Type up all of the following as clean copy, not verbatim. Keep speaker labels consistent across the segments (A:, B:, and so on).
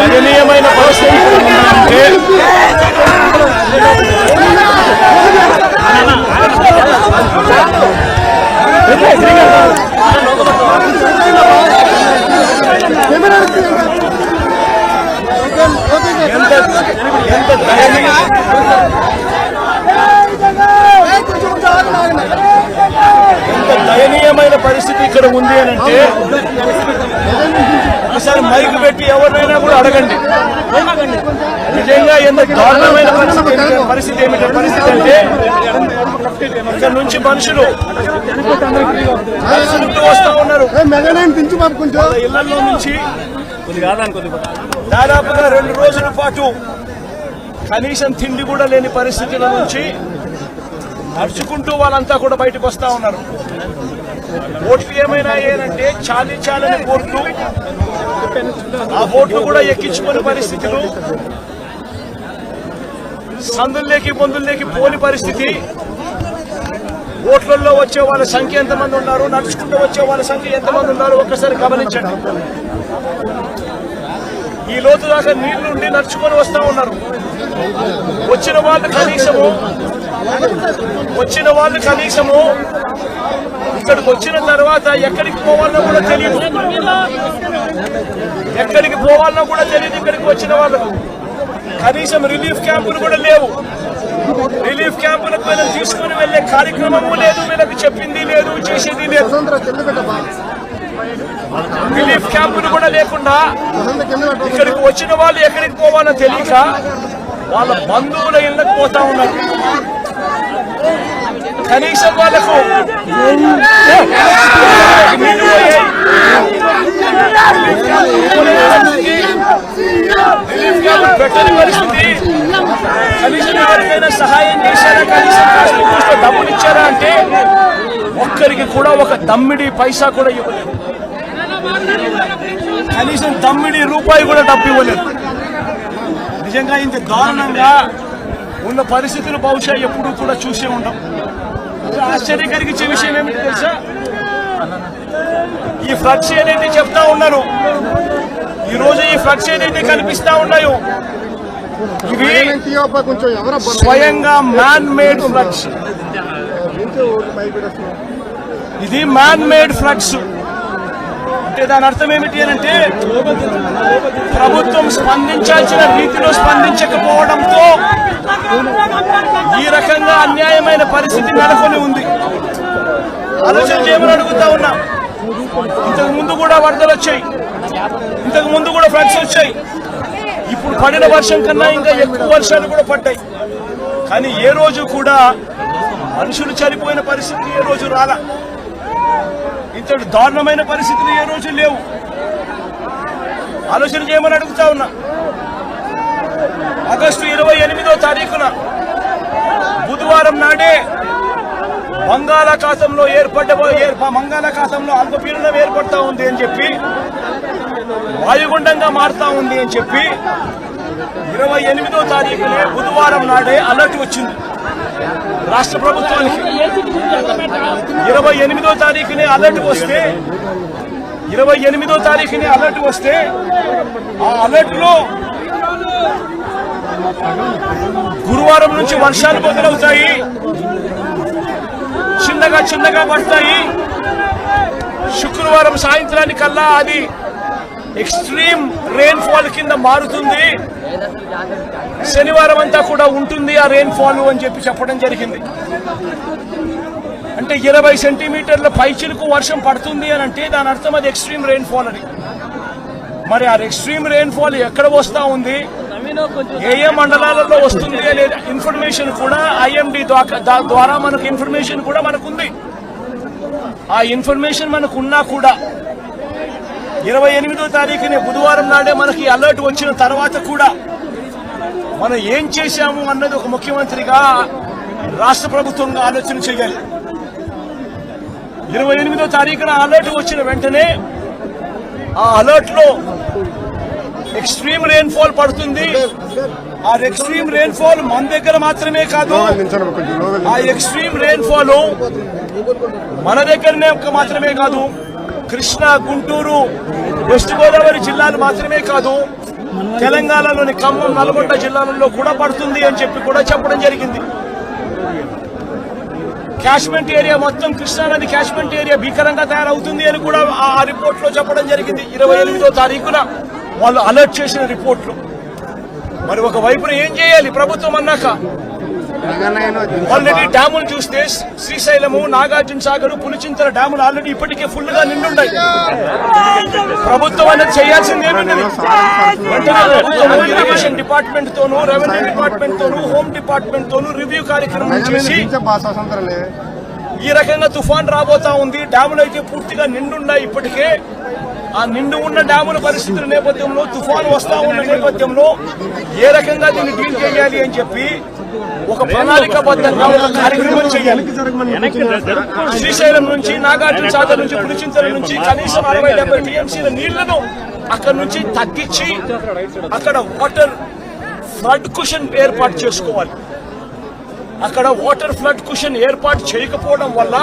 A: గణనీయమైన పరిస్థితి దయనీయమైన పరిస్థితి ఇక్కడ ఉంది అని అంటే ఒకసారి మైక్ పెట్టి ఎవరినైనా కూడా అడగండి. నిజంగా ఎంత దారుణమైన పరిస్థితి ఏమిటంటే పరిస్థితి అంటే ఇక్కడ నుంచి మనుషులు వస్తా ఉన్నారు. ఇళ్లలో నుంచి దాదాపుగా 2 రోజుల పాటు కనీసం తిండి కూడా లేని పరిస్థితుల నుంచి నడుచుకుంటూ వాళ్ళంతా కూడా బయటకు వస్తా ఉన్నారు. ఓట్లు ఏమైనా ఏంటంటే చాలని ఓట్లు, ఆ ఓట్లు కూడా ఎక్కించుకునే పరిస్థితులు, సందుల్లోకి పొందుల్లోకి పోని పరిస్థితి. ఓట్లలో వచ్చే వాళ్ళ సంఖ్య ఎంతమంది ఉన్నారు, నడుచుకుంటూ వచ్చే వాళ్ళ సంఖ్య ఎంతమంది ఉన్నారు ఒక్కసారి గమనించండి. ఈ లోతు దాకా నీళ్లుండి నడుచుకొని వస్తా ఉన్నారు. వచ్చిన వాళ్ళు కనీసము ఇక్కడికి వచ్చిన తర్వాత ఎక్కడికి పోవాలన్నా కూడా తెలియదు. ఇక్కడికి వచ్చిన వాళ్ళకు కనీసం రిలీఫ్ క్యాంపులు కూడా లేవు. రిలీఫ్ క్యాంపులకు వీళ్ళని తీసుకుని వెళ్లే కార్యక్రమము లేదు, వీళ్ళకి చెప్పింది లేదు, చేసేది లేదు. రిలీఫ్ క్యాంపులు కూడా లేకుండా ఇక్కడికి వచ్చిన వాళ్ళు ఎక్కడికి పోవాలో తెలియక వాళ్ళ బంధువుల ఇళ్లకు పోతా ఉన్నారు. కనీసం వాళ్ళకు పెట్టని పరిస్థితి. కనీసం ఎవరికైనా సహాయం చేశారా, కనీసం డబ్బులు ఇచ్చారా అంటే ఒక్కరికి కూడా ఒక దమ్మిడి పైసా కూడా ఇవ్వలేదు. కనీసం దమ్మిడి రూపాయి కూడా డబ్బు ఇవ్వలేదు. నిజంగా ఇంత దారుణంగా ఉన్న పరిస్థితులు బహుశా ఎప్పుడూ కూడా చూసే ఉంటాం. ఆశ్చర్యం కలిగించే విషయం ఏమిటి తెలుసా, ఈ ఫ్లడ్స్ ఏదైతే చెప్తా ఉన్నారు, ఈ రోజు ఈ ఫ్లడ్స్ ఏదైతే కనిపిస్తా ఉన్నాయో ఇవి స్వయంగా మ్యాన్ మేడ్ ఫ్లడ్స్. ఇది మ్యాన్ మేడ్ ఫ్లడ్స్ అంటే దాని అర్థం ఏమిటి అంటే ప్రభుత్వం స్పందించాల్సిన రీతిలో స్పందించకపోవడంతో ఈ రకంగా అన్యాయమైన పరిస్థితి నెలకొని ఉంది. ఆలోచన చేయమని అడుగుతా ఉన్నా. ఇంతకు ముందు కూడా వరదలు వచ్చాయి, ఇంతకు ముందు కూడా ఫ్లడ్స్ వచ్చాయి. ఇప్పుడు పడిన వర్షం కన్నా ఇంకా ఎక్కువ వర్షాలు కూడా పడ్డాయి. కానీ ఏ రోజు కూడా మనుషులు చనిపోయిన పరిస్థితి ఏ రోజు రాలా. ఇంతటి దారుణమైన పరిస్థితులు ఏ రోజు లేవు. ఆలోచన చేయమని అడుగుతా ఉన్నా. ఆగస్టు 28వ తారీఖున బుధవారం నాడే బంగాళాఖాతంలో అల్పపీడనం ఏర్పడతా ఉంది అని చెప్పి, వాయుగుండంగా మారుతా ఉంది అని చెప్పి 28వ తారీఖునే బుధవారం నాడే అలర్ట్ వచ్చింది రాష్ట్ర ప్రభుత్వానికి. 28వ తారీఖునే అలర్ట్ వస్తే ఆ అలర్ట్ లో గురువారం నుంచి వర్షాలు మొదలవుతాయి, చిన్నగా పడతాయి. శుక్రవారం సాయంత్రానికల్లా అది ఎక్స్ట్రీమ్ రెయిన్ ఫాల్ కింద మారుతుంది, శనివారం అంతా కూడా ఉంటుంది ఆ రెయిన్ ఫాల్ అని చెప్పి చెప్పడం జరిగింది. అంటే 20 సెంటీమీటర్ల పైచిలకు వర్షం పడుతుంది అని అంటే దాని అర్థం అది ఎక్స్ట్రీమ్ రెయిన్ ఫాల్ అని. మరి ఆ ఎక్స్ట్రీమ్ రెయిన్ ఫాల్ ఎక్కడ వస్తా ఉంది, ఏ మండలాలలో వస్తుంది అనే ఇన్ఫర్మేషన్ కూడా ఐఎండీ ద్వారా మనకు ఇన్ఫర్మేషన్ కూడా మనకుంది. ఆ ఇన్ఫర్మేషన్ మనకున్నా కూడా 28వ తారీఖునే బుధవారం నాడే మనకి అలర్ట్ వచ్చిన తర్వాత కూడా మనం ఏం చేశాము అన్నది ఒక ముఖ్యమంత్రిగా రాష్ట్ర ప్రభుత్వంగా ఆలోచన చేయాలి. 28వ తారీఖున అలర్ట్ వచ్చిన వెంటనే ఆ అలర్ట్ లో ఎక్స్ట్రీమ్ రెయిన్ఫాల్ పడుతుంది. ఆ ఎక్స్ట్రీమ్ రెయిన్ఫాల్ మన దగ్గర మాత్రమే కాదు, ఆ ఎక్స్ట్రీమ్ రెయిన్ఫాల్ మన దగ్గరనే మాత్రమే కాదు, కృష్ణా, గుంటూరు, వెస్ట్ గోదావరి జిల్లాలు మాత్రమే కాదు, తెలంగాణలోని ఖమ్మం, నల్గొండ జిల్లాలలో కూడా పడుతుంది అని చెప్పడం జరిగింది. క్యాష్మెంట్ ఏరియా మొత్తం కృష్ణానది క్యాష్మెంట్ ఏరియా భీకరంగా తయారవుతుంది అని కూడా ఆ రిపోర్ట్ లో చెప్పడం జరిగింది. 28వ తారీఖున వాళ్ళు అలర్ట్ చేసిన రిపోర్ట్లు. మరి ఒక వైపున ఏం చేయాలి ప్రభుత్వం అన్నాక? ఆల్రెడీ డ్యాములు చూస్తే శ్రీశైలము, నాగార్జున సాగర్, పులిచింతల డ్యాములు ఆల్రెడీ ఇప్పటికే ఫుల్ గా నిండున్నాయి. ప్రభుత్వం అనేది చేయాల్సిందేమిటి? ఇరిగేషన్ డిపార్ట్మెంట్ తోనూ, రెవెన్యూ డిపార్ట్మెంట్ తోనూ, హోమ్ డిపార్ట్మెంట్ తోనూ రివ్యూ కార్యక్రమం చేసి ఈ రకంగా తుఫాన్ రాబోతా ఉంది, డ్యాములు అయితే పూర్తిగా నిండున్నాయి ఇప్పటికే. ఆ నిండు ఉన్న డ్యాముల పరిస్థితుల నేపథ్యంలో, తుఫాను వస్తా ఉన్న నేపథ్యంలో ఏ రకంగా దీన్ని డీల్ చేయాలి అని చెప్పి ఒక ప్రణాళికాబద్ధంగా ఒక కార్యక్రమం చేయాలి. శ్రీశైలం నుంచి, నాగార్జున సాగర్ నుంచి, పులిచింతల నుంచి కనీసం 60-70 టీఎంసీల నీళ్లను అక్కడి నుంచి తగ్గించి అక్కడ వాటర్ ఫ్లడ్ కుషన్ ఏర్పాటు చేసుకోవాలి. అక్కడ వాటర్ ఫ్లడ్ కుషన్ ఏర్పాటు చేయకపోవడం వల్ల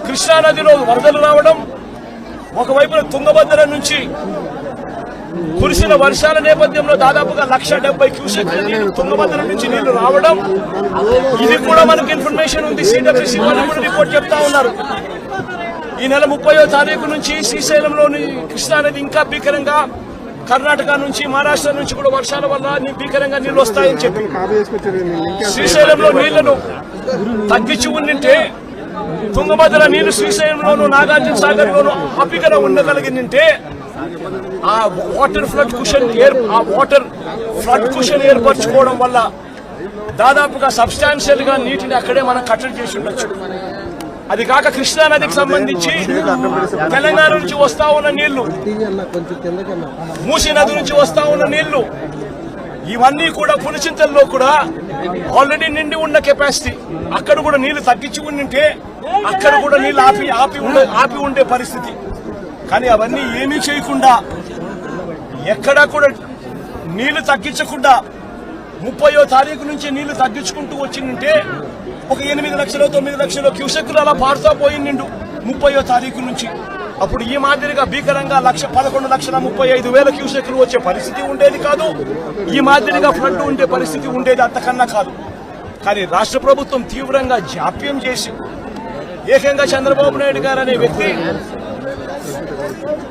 A: కృష్ణానదిలో వరదలు రావడం, ఒకవైపున తుంగభద్ర నుంచి కురిసిన వర్షాల నేపథ్యంలో దాదాపుగా 170 క్యూసెక్ల నీళ్లు తుంగభద్ర నుంచి నీళ్లు రావడం, ఇది కూడా మనకు ఇన్ఫర్మేషన్ ఉంది. సిడబ్ల్యూసీ వాళ్ళు కూడా రిపోర్ట్ చెప్తా ఉన్నారు. ఈ నెల 30వ తారీఖు నుంచి శ్రీశైలంలోని కృష్ణానది ఇంకా భీకరంగా, కర్ణాటక నుంచి, మహారాష్ట్ర నుంచి కూడా వర్షాల వల్ల భీకరంగా నీళ్లు వస్తాయని చెప్పి శ్రీశైలంలో నీళ్లను తగ్గించి ఉండింటే, తుంగభద్ర నీళ్లు శ్రీశైలంలోను, నాగార్జున సాగర్ లోను ఆపికగా ఉండగలిగిందంటే ఆ వాటర్ ఫ్లడ్ కుషన్ ఏర్పరచుకోవడం వల్ల దాదాపుగా సబ్స్టాన్షియల్ గా నీటిని అక్కడే మనం కట్టడి చేసి ఉండొచ్చు. అది కాక కృష్ణా నదికి సంబంధించి తెలంగాణ నుంచి వస్తా ఉన్న నీళ్లు, మూసీ నది నుంచి వస్తా ఉన్న నీళ్లు, ఇవన్నీ కూడా పులిచింతల్లో కూడా ఆల్రెడీ నిండి ఉన్న కెపాసిటీ. అక్కడ కూడా నీళ్లు తగ్గించి ఉండింటే అక్కడ కూడా నీళ్లు ఆపి ఉండే పరిస్థితి. కానీ అవన్నీ ఏమీ చేయకుండా, ఎక్కడా కూడా నీళ్లు తగ్గించకుండా 30వ తారీఖు నుంచి నీళ్లు తగ్గించుకుంటూ వచ్చిందంటే ఒక 8 లక్షలు 9 లక్షలు క్యూసెక్కులు అలా పారుతా పోయిండు 30వ తారీఖు నుంచి. అప్పుడు ఈ మాదిరిగా భీకరంగా 11,35,000 క్యూసెక్కులు వచ్చే పరిస్థితి ఉండేది కాదు. ఈ మాదిరిగా ఫ్లడ్ ఉండే పరిస్థితి ఉండేది అంతకన్నా కాదు. కానీ రాష్ట్ర ప్రభుత్వం తీవ్రంగా జాప్యం చేసి, ఏకంగా చంద్రబాబు నాయుడు గారు అనే వ్యక్తి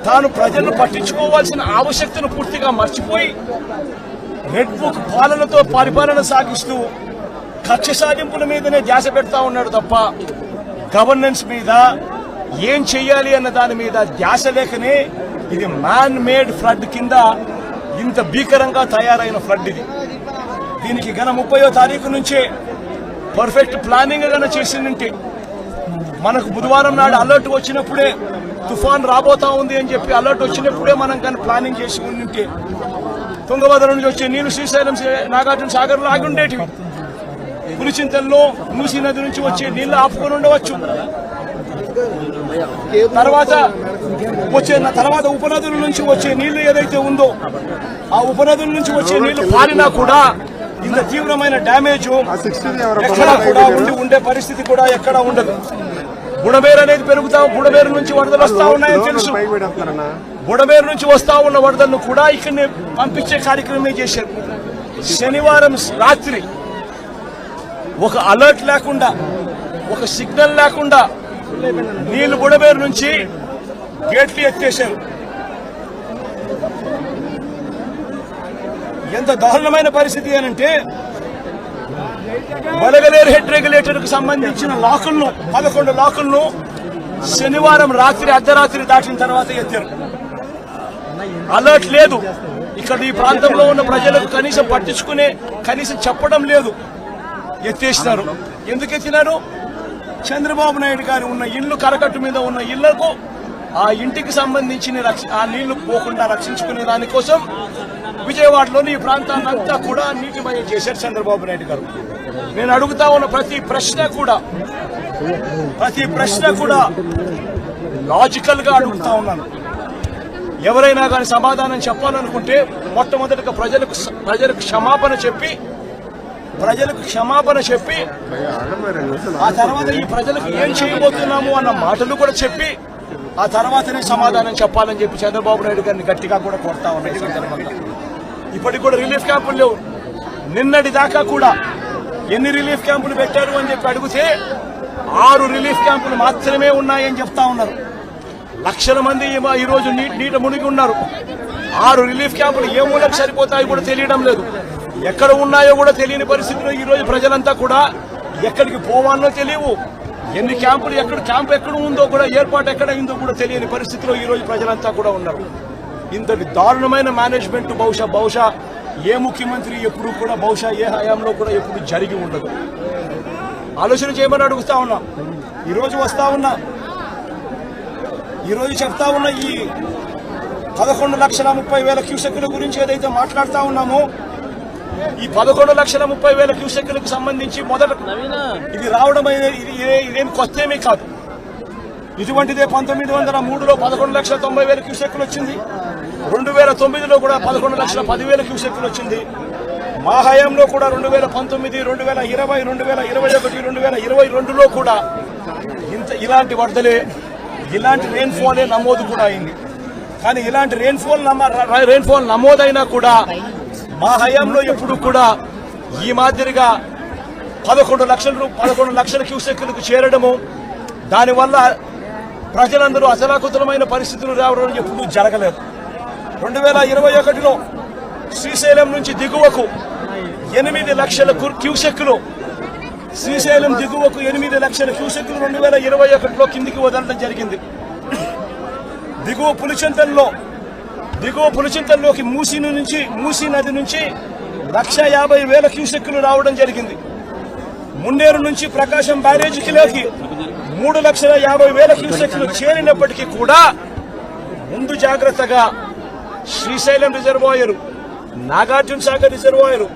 A: తాను ప్రజలను పట్టించుకోవాల్సిన ఆవశ్యకతను పూర్తిగా మర్చిపోయి రెడ్ బుక్ పాలనతో పరిపాలన సాగిస్తూ కక్ష సాధింపుల మీదనే ధ్యాస పెడతా ఉన్నాడు తప్ప గవర్నెన్స్ మీద, ఏం చెయ్యాలి అన్న దాని మీద ధ్యాస లేకనే ఇది మ్యాన్ మేడ్ ఫ్లడ్ కింద ఇంత భీకరంగా తయారైన ఫ్లడ్ ఇది. దీనికి గన 30వ తారీఖు నుంచే పర్ఫెక్ట్ ప్లానింగ్ గన చేసిందంటే, మనకు బుధవారం నాడు అలర్ట్ వచ్చినప్పుడే తుఫాన్ రాబోతా ఉంది అని చెప్పి అలర్ట్ వచ్చినప్పుడే మనం కానీ ప్లానింగ్ చేసి ఉంటే తుంగభద్ర నుంచి వచ్చే నీళ్లు శ్రీశైలం, నాగార్జున సాగర్ లో ఆగి ఉండేటివి. పులిచింతల్లో మూసీ నది నుంచి వచ్చే నీళ్లు ఆపుకొని ఉండవచ్చు. తర్వాత ఉపనదుల నుంచి వచ్చే నీళ్లు ఏదైతే ఉందో, ఆ ఉపనదుల నుంచి వచ్చే నీళ్లు పారినా కూడా ఇంత తీవ్రమైన డ్యామేజ్ ఎక్కడా కూడా ఉండే పరిస్థితి కూడా ఎక్కడా ఉండదు. బుడమేరు అనేది బుడమేరు నుంచి వరదలు వస్తా ఉన్నాయని తెలుసు. బుడమేరు నుంచి వస్తా ఉన్న వరదలను కూడా ఇక్కడనే పంపించే కార్యక్రమమే చేశారు. శనివారం రాత్రి ఒక అలర్ట్ లేకుండా, ఒక సిగ్నల్ లేకుండా నీళ్లు బుడమేరు నుంచి గేట్లు ఎత్తేశారు. ఎంత దారుణమైన పరిస్థితి అనంటే, బలగలేరు హెడ్ రెగ్యులేటర్ కు సంబంధించిన లాకులను 11 లాకులను శనివారం రాత్రి అర్ధరాత్రి దాటిన తర్వాత ఎత్తారు. అలర్ట్ లేదు. ఇక్కడ ఈ ప్రాంతంలో ఉన్న ప్రజలకు కనీసం చెప్పడం లేదు. ఎత్తేసినారు. ఎందుకు ఎత్తినారు? చంద్రబాబు నాయుడు గారు ఉన్న ఇల్లు, కరకట్టు మీద ఉన్న ఇళ్లకు ఆ ఇంటికి సంబంధించిన ఆ నీళ్లు పోకుండా రక్షించుకునే దానికోసం విజయవాడలోని ఈ ప్రాంతాన్ని అంతా కూడా నీటిమయం చేశారు చంద్రబాబు నాయుడు గారు. నేను అడుగుతా ఉన్న ప్రతి ప్రశ్న కూడా లాజికల్ గా అడుగుతా ఉన్నాను. ఎవరైనా కానీ సమాధానం చెప్పాలనుకుంటే మొట్టమొదటిగా ప్రజలకు క్షమాపణ చెప్పి ఆ తర్వాత ఈ ప్రజలకు ఏం చేయబోతున్నాము అన్న మాటలు కూడా చెప్పి ఆ తర్వాతనే సమాధానం చెప్పాలని చెప్పి చంద్రబాబు నాయుడు గారిని గట్టిగా కూడా కోరుతా ఉన్నాయి. సందర్భంగా ఇప్పటికి కూడా రిలీఫ్ క్యాంపులు లేవు. నిన్నటి దాకా కూడా ఎన్ని రిలీఫ్ క్యాంపులు పెట్టారు అని చెప్పి అడిగితే 6 రిలీఫ్ క్యాంపులు మాత్రమే ఉన్నాయని చెప్తా ఉన్నారు. లక్షల మంది ఈరోజు నీట మునిగి ఉన్నారు. 6 రిలీఫ్ క్యాంపులు ఏ మూలకు సరిపోతాయో కూడా తెలియడం లేదు. ఎక్కడ ఉన్నాయో కూడా తెలియని పరిస్థితిలో ఈ రోజు ప్రజలంతా కూడా ఎక్కడికి పోవాలో తెలియవు. ఎన్ని క్యాంపులు క్యాంప్ ఎక్కడ ఉందో కూడా ఏర్పాటు ఎక్కడ అయిందో కూడా తెలియని పరిస్థితిలో ఈ రోజు ప్రజలంతా కూడా ఉన్నారు. ఇంతటి దారుణమైన మేనేజ్మెంట్ బహుశా ఏ ముఖ్యమంత్రి ఎప్పుడు కూడా బహుశా ఏ హయాంలో కూడా ఎప్పుడు జరిగి ఉండదు. ఆలోచన చేయమని అడుగుతా ఉన్నా. ఈరోజు వస్తా ఉన్నా, ఈరోజు చెప్తా ఉన్న ఈ 11,30,30,000 క్యూసెక్కుల గురించి ఏదైతే మాట్లాడుతా ఉన్నామో ఈ 11,30,000 క్యూసెక్కులకు సంబంధించి మొదట ఇది రావడం ఇదేం కొత్త ఏమీ కాదు. ఇటువంటిదే 1903లో 11,90,000 క్యూసెక్కులు వచ్చింది. 2009లో కూడా 11,10,000 క్యూసెక్కులు వచ్చింది. మా హయాంలో కూడా 2019, 2020, 2021, 2022లో కూడా ఇలాంటి వరదలే ఇలాంటి రెయిన్ఫాలే నమోదు కూడా అయింది. కానీ ఇలాంటి రెయిన్ఫాల్ నమోదైనా కూడా మా హయాంలో ఎప్పుడు కూడా ఈ మాదిరిగా 11 లక్షల క్యూసెక్కులకు చేరడము, దానివల్ల ప్రజలందరూ అసలాకుతలమైన పరిస్థితులు రావడం ఎప్పుడూ జరగలేదు. 2021లో శ్రీశైలం నుంచి దిగువకు 8 లక్షల క్యూసెక్కులు, శ్రీశైలం దిగువకు 8 లక్షల క్యూసెక్కులు 2021లో కిందికి వదలడం జరిగింది. దిగువ పులిచింతల్లోకి మూసీ నది నుంచి 1,50,000 క్యూసెక్కులు రావడం జరిగింది. మున్నేరు నుంచి ప్రకాశం బ్యారేజీకి 3,50,000 క్యూసెక్కులు చేరినప్పటికీ కూడా ముందు జాగ్రత్తగా Srisailam reservoir, Nagarjuna Sagar reservoir,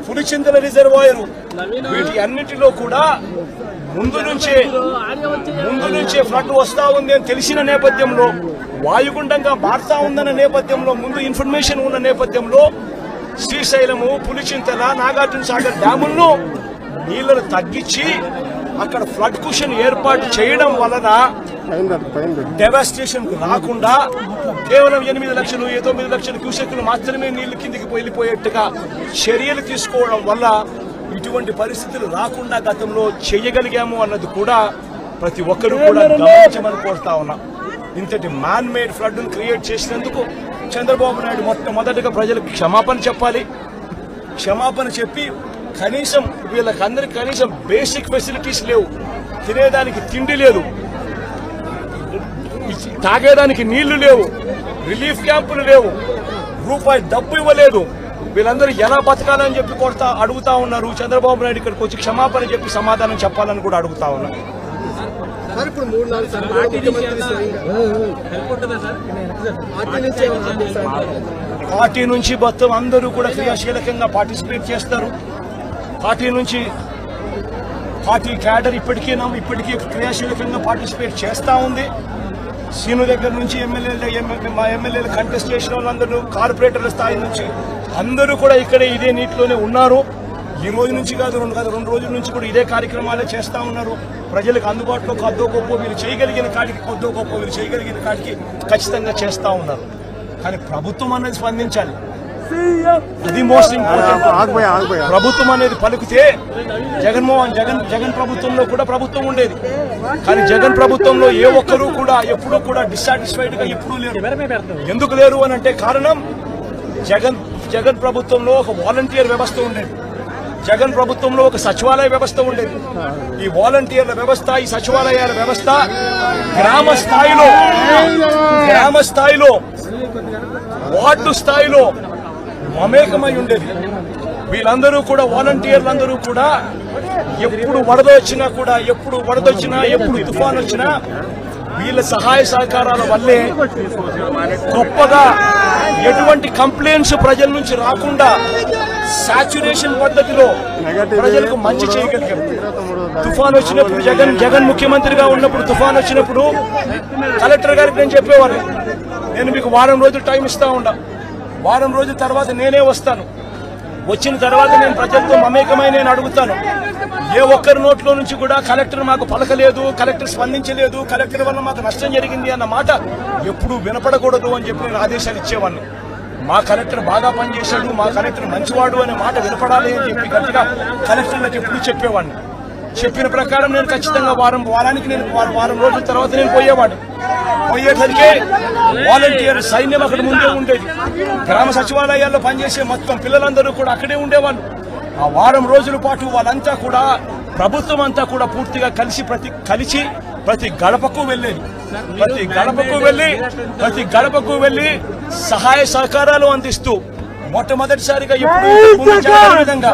A: Pulichintala reservoir వీటి అన్నిటిలో కూడా ముందు నుంచే ఫ్లడ్ వస్తా ఉంది అని తెలిసిన నేపథ్యంలో, వాయుగుండంగా మారుతా ఉందన్న నేపథ్యంలో, ముందు ఇన్ఫర్మేషన్ ఉన్న నేపథ్యంలో శ్రీశైలము, పులిచింతల, నాగార్జున సాగర్ డ్యాములను నీళ్లను తగ్గించి అక్కడ ఫ్లడ్ కుషన్ ఏర్పాటు చేయడం వలన డెవాస్టేషన్ రాకుండా కేవలం 8 లక్షలు 9 లక్షల క్యూసెక్కులు మాత్రమే నీళ్లు కిందికి వెళ్ళిపోయేట్టుగా చర్యలు తీసుకోవడం వల్ల ఇటువంటి పరిస్థితులు రాకుండా గతంలో చేయగలిగాము అన్నది కూడా ప్రతి ఒక్కరూ కూడా గమనించమని కోరుతా ఉన్నా. ఇంతటి మ్యాన్ మేడ్ ఫ్లడ్ ను క్రియేట్ చేసినందుకు చంద్రబాబు నాయుడు మొట్టమొదటిగా ప్రజలకు క్షమాపణ చెప్పాలి. క్షమాపణ చెప్పి కనీసం వీళ్ళకందరికి కనీసం బేసిక్ ఫెసిలిటీస్ లేవు, తినేదానికి తిండి లేదు, తాగేదానికి నీళ్లు లేవు, రిలీఫ్ క్యాంపులు లేవు, రూపాయి డబ్బు ఇవ్వలేదు. వీళ్ళందరూ ఎలా బతకాలని చెప్పి అడుగుతా ఉన్నారు. చంద్రబాబు నాయుడు ఇక్కడికి వచ్చి క్షమాపణ చెప్పి సమాధానం చెప్పాలని కూడా అడుగుతా ఉన్నారు. పార్టీ నుంచి మొత్తం అందరూ కూడా క్రియాశీలకంగా పార్టిసిపేట్ చేస్తారు. పార్టీ క్యాడర్ ఇప్పటికీ క్రియాశీలకంగా పార్టిసిపేట్ చేస్తూ ఉంది. సీను దగ్గర నుంచి ఎమ్మెల్యేలు కంటెస్ట్ చేసిన వాళ్ళందరూ, కార్పొరేటర్ల స్థాయి నుంచి అందరూ కూడా ఇక్కడే ఇదే నీటిలోనే ఉన్నారు. ఈ రోజు నుంచి కాదు, 2 రోజుల నుంచి కూడా ఇదే కార్యక్రమాలే చేస్తూ ఉన్నారు. ప్రజలకు అందుబాటులో కొద్దో గొప్ప వీళ్ళు చేయగలిగిన కాడికి ఖచ్చితంగా చేస్తూ ఉన్నారు. కానీ ప్రభుత్వం అనేది స్పందించాలి. అది మోస్ట్ ఇంపార్టెంట్. ప్రభుత్వం అనేది పలికితే జగన్ ప్రభుత్వంలో కూడా ప్రభుత్వం ఉండేది. కానీ జగన్ ప్రభుత్వంలో ఏ ఒక్కరూ కూడా ఎప్పుడూ కూడా డిస్సాటిస్ఫైడ్ గా ఎప్పుడూ లేరు. ఎందుకు లేరు అని అంటే కారణం, జగన్ ప్రభుత్వంలో ఒక వాలంటీర్ వ్యవస్థ ఉండేది. జగన్ ప్రభుత్వంలో ఒక సచివాలయ వ్యవస్థ ఉండేది. ఈ వాలంటీర్ల వ్యవస్థ, ఈ సచివాలయాల వ్యవస్థ గ్రామ స్థాయిలో వార్డు స్థాయిలో మమేకమై ఉండేది. వీళ్ళందరూ కూడా వాలంటీర్లందరూ కూడా ఎప్పుడు వరద వచ్చినా, ఎప్పుడు తుఫాన్ వచ్చినా వీళ్ళ సహాయ సహకారాల వల్లే గొప్పగా ఎటువంటి కంప్లైంట్స్ ప్రజల నుంచి రాకుండా సాచురేషన్ పద్ధతిలో ప్రజలకు మంచి చేయగలిగాం. తుఫాన్ వచ్చినప్పుడు జగన్ ముఖ్యమంత్రిగా ఉన్నప్పుడు తుఫాన్ వచ్చినప్పుడు కలెక్టర్ గారికి నేను చెప్పేవారు, నేను మీకు వారం రోజులు టైం ఇస్తా ఉన్నా, వారం రోజుల తర్వాత నేనే వస్తాను, వచ్చిన తర్వాత నేను ప్రజలతో మమేకమై నేను అడుగుతాను, ఏ ఒక్కరి నోట్లో నుంచి కూడా కలెక్టర్ మాకు పలకలేదు, కలెక్టర్ స్పందించలేదు, కలెక్టర్ వల్ల మాకు నష్టం జరిగింది అన్న మాట ఎప్పుడూ వినపడకూడదు అని చెప్పి నేను ఆదేశాలు ఇచ్చేవాడిని. మా కలెక్టర్ బాగా పనిచేశాడు, మా కలెక్టర్ మంచివాడు అనే మాట వినపడాలి అని చెప్పి గట్టిగా కలెక్టర్లకు ఎప్పుడు చెప్పేవాడిని. చెప్పిన ప్రకారం నేను ఖచ్చితంగా వారానికి నేను వారం రోజుల తర్వాత నేను పోయేసరికి వాలంటీర్ సైన్యం అక్కడ ముందే ఉండేది. గ్రామ సచివాలయాల్లో పనిచేసే మొత్తం పిల్లలందరూ కూడా అక్కడే ఉండేవాళ్ళు. ఆ వారం రోజుల పాటు వాళ్ళంతా కూడా ప్రభుత్వం అంతా కూడా పూర్తిగా కలిసి ప్రతి గడపకు వెళ్ళేది. ప్రతి గడపకు వెళ్లి సహాయ సహకారాలు అందిస్తూ మొట్టమొదటిసారిగా ఎప్పుడు విధంగా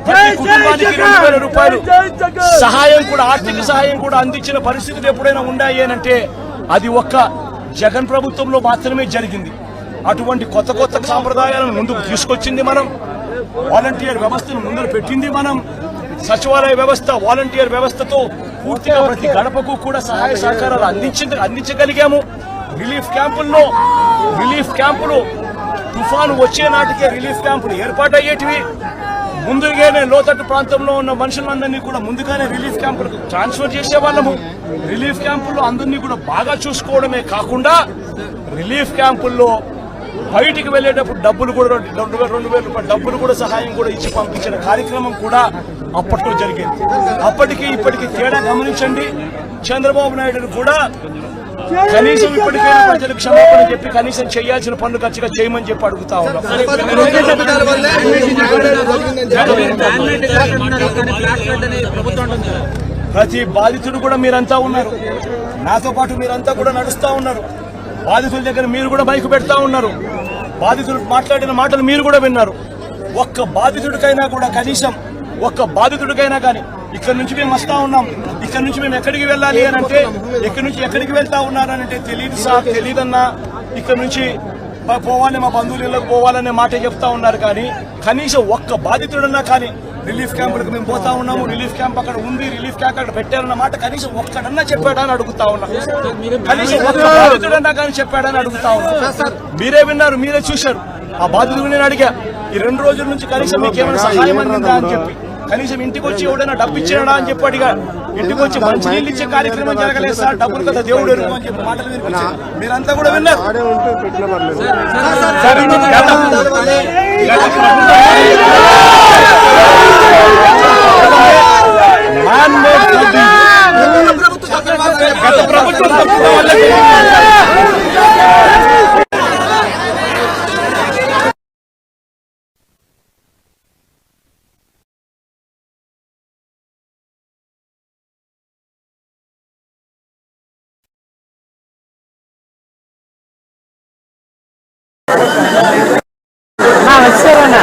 A: ప్రతి కుటుంబానికి 2,000 రూపాయలు సహాయం కూడా, ఆర్థిక సహాయం కూడా అందించిన పరిస్థితులు ఎప్పుడైనా ఉన్నాయి అంటే అది ఒక్క జగన్ ప్రభుత్వంలో మాత్రమే జరిగింది. అటువంటి కొత్త సాంప్రదాయాలను ముందుకు తీసుకొచ్చింది మనం, వాలంటీర్ వ్యవస్థను ముందు పెట్టింది మనం. సచివాలయ వ్యవస్థ వాలంటీర్ వ్యవస్థతో పూర్తిగా ప్రతి గడపకు కూడా సహాయ సహకారాలు అందించగలిగాము. రిలీఫ్ క్యాంపులు తుఫాను వచ్చే నాటికే రిలీఫ్ క్యాంపులు ఏర్పాటయ్యేటివి. ముందుగానే లోతట్టు ప్రాంతంలో ఉన్న మనుషులందరినీ కూడా ముందుగానే రిలీఫ్ క్యాంపులకు ట్రాన్స్ఫర్ చేసేవాళ్ళము. రిలీఫ్ క్యాంపుల్లో అందరినీ కూడా బాగా చూసుకోవడమే కాకుండా రిలీఫ్ క్యాంపుల్లో బయటికి వెళ్లేటప్పుడు డబ్బులు కూడా 2,000 రూపాయలు డబ్బులు కూడా సహాయం కూడా ఇచ్చి పంపించిన కార్యక్రమం కూడా అప్పట్లో జరిగేది. అప్పటికి ఇప్పటికి తేడా గమనించండి. చంద్రబాబు నాయుడు కూడా కనీసం ఇప్పటికైనా ప్రజలకు క్షమాపణ చెప్పి కనీసం చేయాల్సిన పనులు ఖచ్చితంగా చేయమని చెప్పి అడుగుతా ఉన్నాం. ప్రతి బాధితుడు కూడా మీరంతా ఉన్నారు, నాతో పాటు మీరంతా కూడా నడుస్తా ఉన్నారు. బాధితుల దగ్గర మీరు కూడా మైకు పెడతా ఉన్నారు, బాధితులు మాట్లాడిన మాటలు మీరు కూడా విన్నారు. ఒక్క బాధితుడికైనా కానీ ఇక్కడ నుంచి మేము వస్తా ఉన్నాం, ఇక్కడ నుంచి మేము ఎక్కడికి వెళ్ళాలి అని అంటే, ఎక్కడి నుంచి ఎక్కడికి వెళ్తా ఉన్నారనంటే తెలియదు సార్, తెలియదన్నా, ఇక్కడ నుంచి పోవాలి, మా బంధువుల ఇళ్ళకి పోవాలనే మాట చెప్తా ఉన్నారు. కానీ కనీసం ఒక్క బాధితుడన్నా కానీ రిలీఫ్ క్యాంపులకు మేము పోతా ఉన్నాము, రిలీఫ్ క్యాంప్ అక్కడ ఉంది, రిలీఫ్ క్యాంప్ అక్కడ పెట్టారన్న మాట కనీసం ఒక్కడన్నా చెప్పాడా అని అడుగుతా ఉన్నా. కనీసం ఒక్క బాధితుడన్నా కానీ చెప్పాడని అడుగుతా ఉన్నా. మీరే విన్నారు, మీరే చూశారు. ఆ బాధితుడు నేను అడిగా, ఈ 2 రోజుల నుంచి కనీసం మీకు ఏమైనా సహాయం అందిందా అని చెప్పి. కనీసం ఇంటికి వచ్చి ఎవడైనా డబ్బు ఇచ్చాడా అని చెప్పి అడిగా. ఇంటికి వచ్చి మంచినీళ్ళు ఇచ్చే కార్యక్రమం జరగలేదు సార్, డబ్బులు కదా దేవుడు ఎరుగు అని చెప్పి మాటలు వినిపించారు. మీరంతా కూడా విన్నారు. గత ప్రభుత్వం
B: వచ్చారన్నా